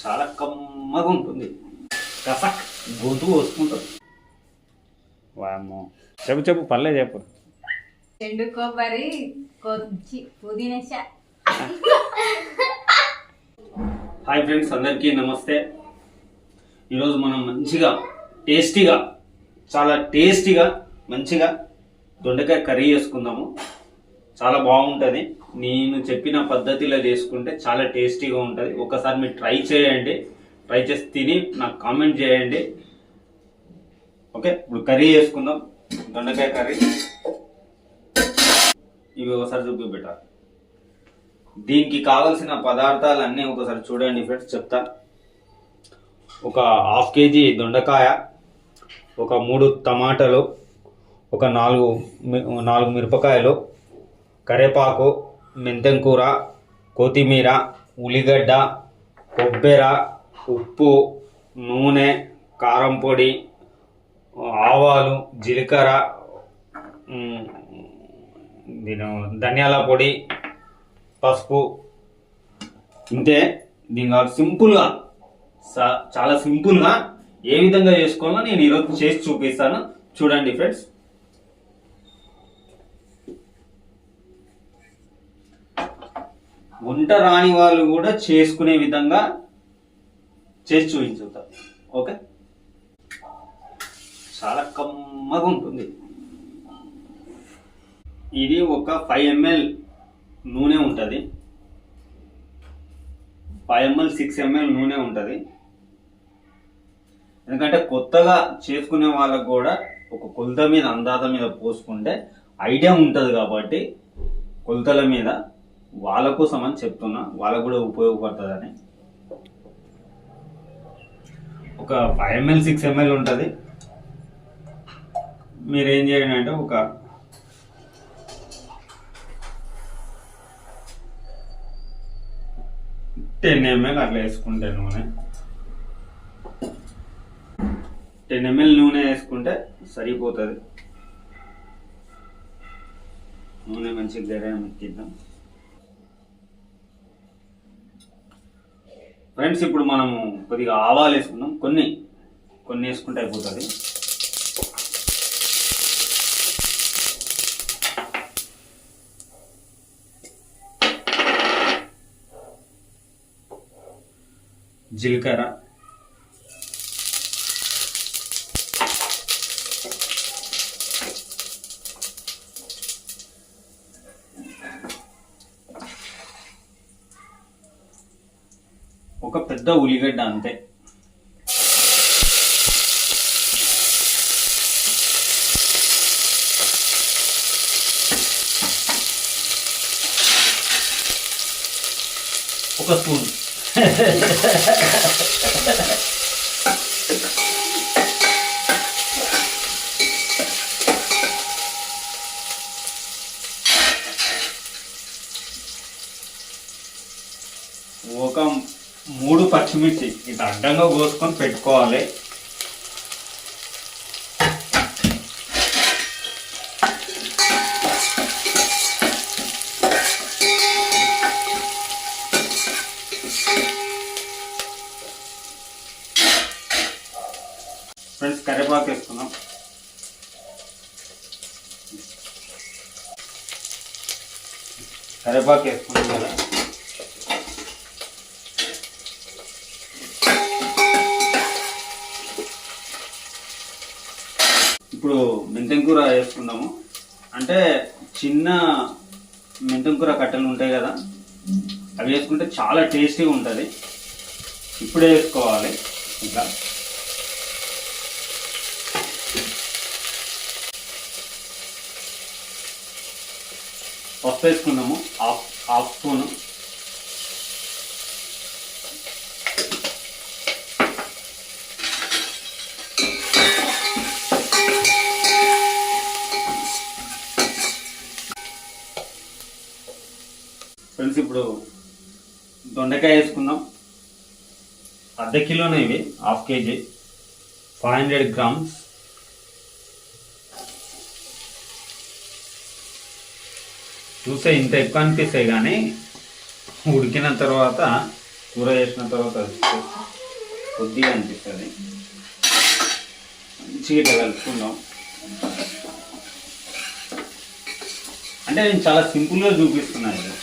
చాలా కమ్మగా ఉంటుంది. కసక్ గొంతు వస్తుంటుంది. వామ్మో, చెప్పు చెప్పు, పర్లే చెప్పు. ఎండు కొబ్బరి కొంచెం పుదీనా. హాయ్ ఫ్రెండ్స్, అందరికీ నమస్తే. ఈరోజు మనం మంచిగా టేస్టీగా, చాలా టేస్టీగా మంచిగా దొండకాయ కర్రీ చేసుకుందాము. చాలా బాగుంటుంది. నేను చెప్పిన పద్ధతిలో చేసుకుంటే చాలా టేస్టీగా ఉంటుంది. ఒకసారి మీరు ట్రై చేయండి. ట్రై చేసి తిని నాకు కామెంట్ చేయండి. ఓకే, ఇప్పుడు కర్రీ చేసుకుందాం. దొండకాయ కర్రీ ఇవి ఒకసారి చూపిపెట్టాలి. దీనికి కావలసిన పదార్థాలన్నీ ఒకసారి చూడండి ఫ్రెండ్స్, చెప్తా. ఒక 1/2 kg దొండకాయ, ఒక 3 టమాటాలు, ఒక 4 మిరపకాయలు, కరివేపాకు, మెంతం కూర, కొత్తిమీర, ఉల్లిగడ్డ, కొబ్బరి, ఉప్పు, నూనె, కారం పొడి, ఆవాలు, జీలకర్ర, ధనియాల పొడి, పసుపు. ఇంతే. దీని సింపుల్గా, చాలా సింపుల్గా ఏ విధంగా చేసుకోవాలో నేను ఈరోజు చేసి చూపిస్తాను. చూడండి ఫ్రెండ్స్. వంట రాని వాళ్ళు కూడా చేసుకునే విధంగా చేసి చూపించుతారు. ఓకే, చాలా కమ్మగా ఉంటుంది. ఇది ఒక 5 ml నూనె ఉంటుంది. 5 ml 6 ml నూనె ఉంటుంది. ఎందుకంటే కొత్తగా చేసుకునే వాళ్ళకు కూడా ఒక కొలత మీద, అందాజ మీద పోసుకుంటే ఐడియా ఉంటుంది. కాబట్టి కొలతల మీద వాళ్ళ కోసం అని చెప్తున్నా, వాళ్ళకు కూడా ఉపయోగపడుతుందని. ఒక 5 ml 6 ml ఉంటుంది. మీరేం చేయండి అంటే ఒక 10 ml అట్లా వేసుకుంటే నూనె, 10 ml నూనె వేసుకుంటే సరిపోతుంది. నూనె మంచిగా గరం ఎక్కిద్దాం ఫ్రెండ్స్. ఇప్పుడు మనము కొద్దిగా ఆవాలు వేసుకుందాం. కొన్ని వేసుకుంటే అయిపోతుంది. జీలకర్ర, ఒక పెద్ద ఉల్లిగడ్డ, అంతే. ఒక స్పూన్ ఒక 3 పచ్చిమిర్చి ఇది అడ్డంగా కోసుకొని పెట్టుకోవాలి. ఫ్రెండ్స్, కరివేపాకు వేసుకుందాం. కరివేపాకు వేసుకున్నాం కదా. ఇప్పుడు మెంతం కూర వేసుకుందాము. అంటే చిన్న మెంతం కూర కట్టెలు ఉంటాయి కదా, అవి వేసుకుంటే చాలా టేస్టీగా ఉంటుంది. ఇప్పుడే వేసుకోవాలి. ఇంకా పసుపు వేసుకున్నాము, హాఫ్ స్పూను. ఫ్రెండ్స్, ఇప్పుడు దొండకాయ వేసుకుందాం. 1/2 కిలోనే ఇవి, 1/2 kg, 500 grams. చూసే ఇంత ఎక్కువ అనిపిస్తాయి, కానీ ఉడికిన తర్వాత కూర చేసిన తర్వాత కొద్దిగా అనిపిస్తుంది. మంచిగా ఇట్లా కలుపుకుందాం. అంటే నేను చాలా సింపుల్గా చూపిస్తున్నాను ఇది,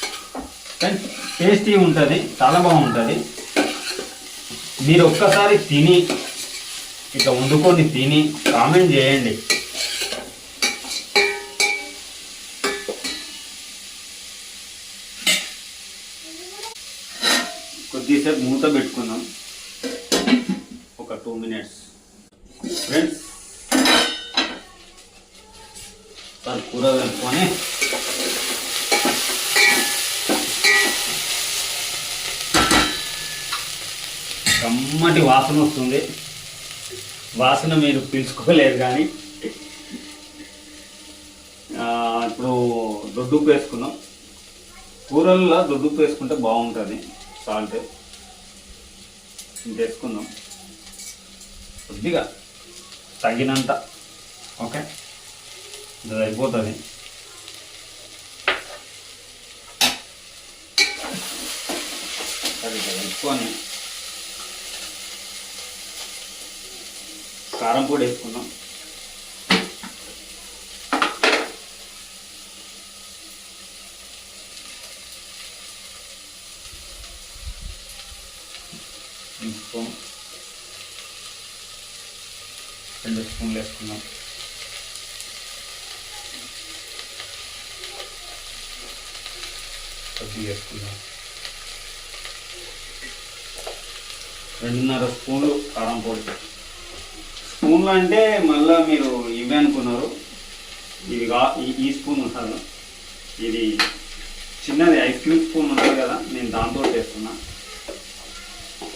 కానీ టేస్టీ ఉంటుంది, చాలా బాగుంటుంది. మీరు ఒక్కసారి తిని ఇట్లా వండుకొని తిని కామెంట్ చేయండి. కొద్దిసేపు మూత పెట్టుకుందాం, ఒక 2 minutes. ఫ్రెండ్స్ కూర కలుపుకొని కమ్మటి వాసన వస్తుంది. వాసన మీరు పీల్చుకోలేరు, కానీ ఇప్పుడు దొడ్డుప్పు వేసుకున్నాం. కూరల్లో దొడ్డుప్పు వేసుకుంటే బాగుంటుంది. సాల్ట్ వేసుకుందాం కొద్దిగా తగినంత. ఓకే, ఇది అయిపోతుంది. కలుపుకొని కారం పొడి వేసుకుందాం. స్పూన్ 2 స్పూన్లు వేసుకుందాం. కొద్దిగా వేసుకుందాం. 2.5 స్పూన్లు కారం పొడి. స్పూన్లు అంటే మళ్ళీ మీరు ఇవే అనుకున్నారు, ఇది ఈ స్పూన్ ఉంటుంది, ఇది చిన్నది ఐస్ క్రీమ్ స్పూన్ ఉంటుంది కదా, నేను దాంతో చేస్తున్నా.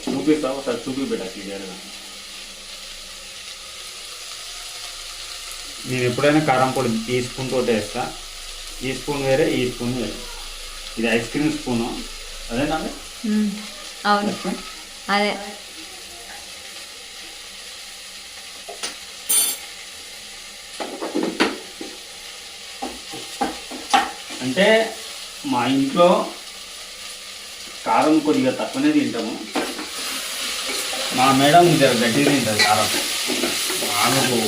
చూపిస్తా, ఒకసారి చూపిపెట్టా క్లియర్గా. నేను ఎప్పుడైనా కారం పొడి ఈ స్పూన్ తోటి వేస్తా. ఈ స్పూన్ వేరే, ఈ స్పూన్ వేరే. ఇది ఐస్ క్రీమ్ స్పూను, అదేనా? అవును, అదే. అంటే మా ఇంట్లో కారం కొద్దిగా తక్కువనే తింటాము. మా మేడం జర గట్టిగా తింటుంది కారం. ఆమెకు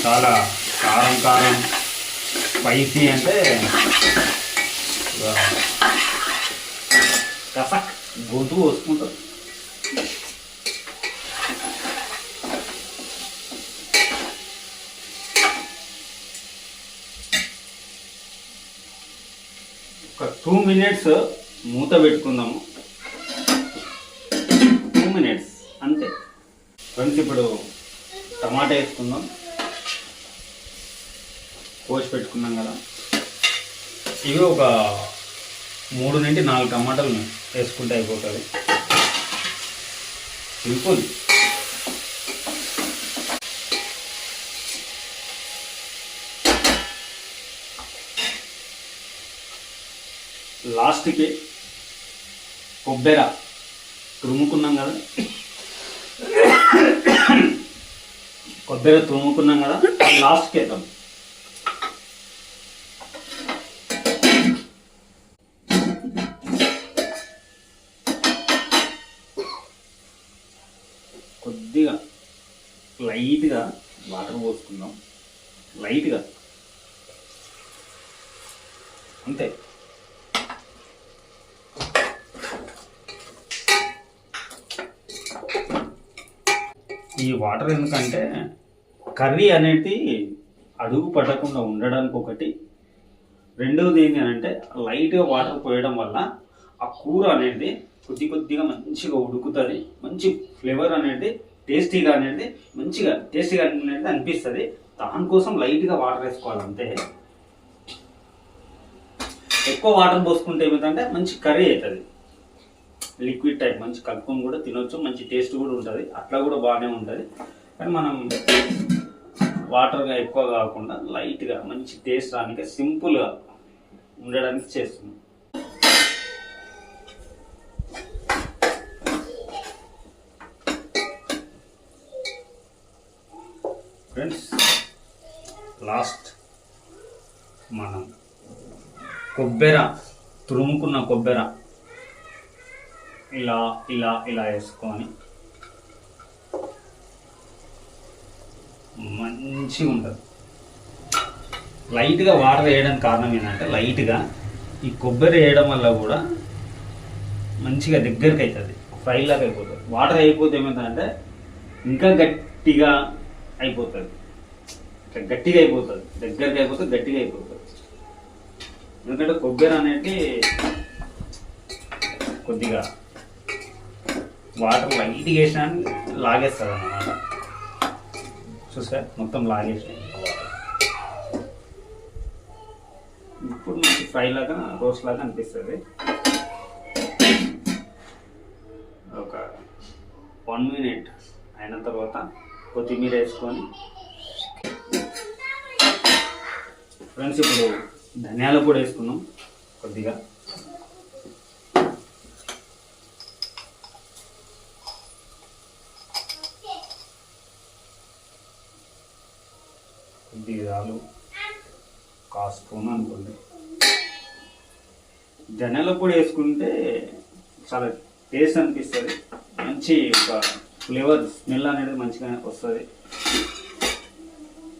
చాలా కారం స్పైసీ అంటే కసక్ గొంతు వస్తుంటుంది. ఒక 2 minutes మూత పెట్టుకుందాము. 2 minutes అంతే. ఫ్రెండ్స్, ఇప్పుడు టమాటా వేసుకుందాం. కోసి పెట్టుకున్నాం కదా, ఇవి ఒక 3 నుండి 4 టమాటాలు వేసుకుంటే అయిపోతుంది. సింపుల్. లాస్ట్కి కొబ్బరి తురుముకున్నాం కదా, లాస్ట్కి వేద్దాం. కొద్దిగా లైట్గా వాటర్ పోసుకుందాం, లైట్గా అంతే. ఈ వాటర్ ఎందుకంటే కర్రీ అనేది అడుగు పడకుండా ఉండడానికి ఒకటి, రెండవది ఏంటి అంటే లైట్గా వాటర్ పోయడం వల్ల ఆ కూర అనేది కొద్దిగా మంచిగా ఉడుకుతుంది. మంచి ఫ్లేవర్ అనేది టేస్టీగా అనేది అనిపిస్తుంది. దానికోసం లైట్గా వాటర్ వేసుకోవాలి అంతే. ఎక్కువ వాటర్ పోసుకుంటే ఏమిటంటే మంచి కర్రీ అవుతుంది, లిక్విడ్ టైప్, మంచి కలుపుకొని కూడా తినొచ్చు, మంచి టేస్ట్ కూడా ఉంటుంది. అట్లా కూడా బాగానే ఉంటుంది. కానీ మనం వాటర్గా ఎక్కువ కాకుండా లైట్గా మంచి టేస్ట్ రానికి సింపుల్గా ఉండడానికి చేస్తున్నాం. ఫ్రెండ్స్, లాస్ట్ మనం కొబ్బరి తురుముకున్న కొబ్బరి ఇలా ఇలా ఇలా వేసుకొని మంచిగా ఉంటుంది. లైట్గా వాటర్ వేయడానికి కారణం ఏంటంటే లైట్గా ఈ కొబ్బరి వేయడం వల్ల కూడా మంచిగా దగ్గరికి అవుతుంది, ఫ్రై లాగా అయిపోతుంది. వాటర్ అయిపోతే ఏమవుతుందంటే ఇంకా గట్టిగా అయిపోతుంది, ఇట్లా గట్టిగా అయిపోతుంది, దగ్గరికి అయిపోతుంది, గట్టిగా అయిపోతుంది. ఎందుకంటే కొబ్బరి అనేది కొద్దిగా వాటర్ లైట్గా వేసినా లాగేస్తుంది అన్నమాట. చూసా మొత్తం లాగేసిన ఇప్పుడు మనకి ఫ్రై లాగా రోస్ట్ లాగా అనిపిస్తుంది. ఒక 1 minute అయిన తర్వాత కొత్తిమీర వేసుకొని ఫ్రెండ్స్ ఇప్పుడు ధనియాల పొడి వేసుకున్నాం కొద్దిగా. కొద్దిగా కాస్పూన్ అనుకోండి. ధనియాల పొడి వేసుకుంటే చాలా టేస్ట్ అనిపిస్తుంది, మంచి ఒక ఫ్లేవర్ స్మెల్ అనేది మంచిగా వస్తుంది.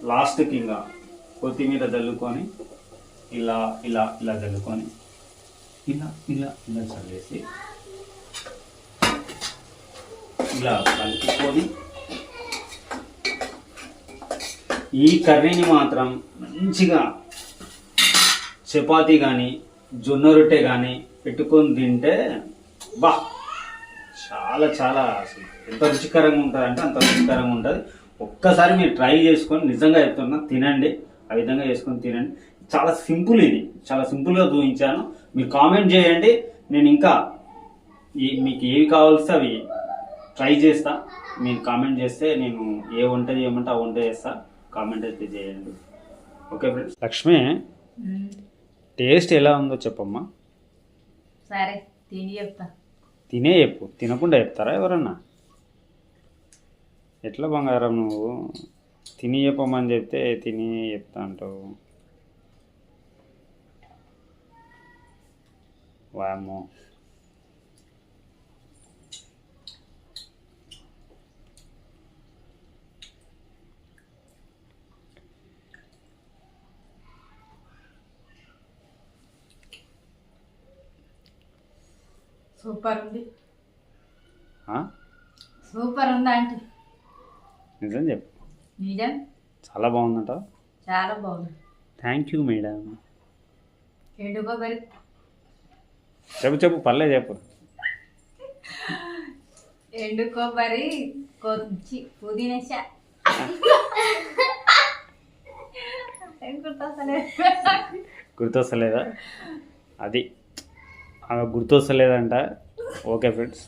లాస్ట్కి ఇంకా కొత్తిమీర చల్లుకొని ఇలా ఇలా ఇలా చల్లుకొని ఇలా ఇలా ఇలా చల్లేసి ఇలా కలుపుకొని ఈ కర్రీని మాత్రం మంచిగా చపాతీ కానీ జొన్న రొట్టె కానీ పెట్టుకొని తింటే బా చాలా చాలా అసలు ఎంత రుచికరంగా ఉంటుంది అంటే అంత రుచికరంగా ఉంటుంది. ఒక్కసారి మీరు ట్రై చేసుకొని నిజంగా చెప్తున్నా తినండి, ఆ విధంగా చేసుకొని తినండి. చాలా సింపుల్, ఇది చాలా సింపుల్గా చూపించాను. మీరు కామెంట్ చేయండి, నేను ఇంకా మీకు ఏవి కావాల్సి అవి ట్రై చేస్తా. మీరు కామెంట్ చేస్తే నేను ఏ వంట చేయమంటే ఆ వంట చేస్తా. కామెంట్ అయితే చేయండి. Okay friends. లక్ష్మి, టేస్ట్ ఎలా ఉందో చెప్పమ్మా. సరే తిని చెప్తా. తినే చెప్పు, తినకుండా చెప్తారా ఎవరన్నా? ఎట్లా బంగారం నువ్వు తిని చెప్పమని చెప్తే తిని చెప్తా అంటావు. వామ్మో, సూపర్ ఉంది. సూపర్ ఉందా అంటే నిజం చెప్పు. నిజం చాలా బాగుందంట. చాలా బాగుంది. Thank you madam. ఎండు కొబ్బరి చెప్పు చెప్పు, పర్లేదు చెప్పు. ఎండు కొబ్బరి కొంచెం పుదీనా గుర్తొస్తలేదా? అది ఆమె గుర్తొస్తలేదంట. Okay friends.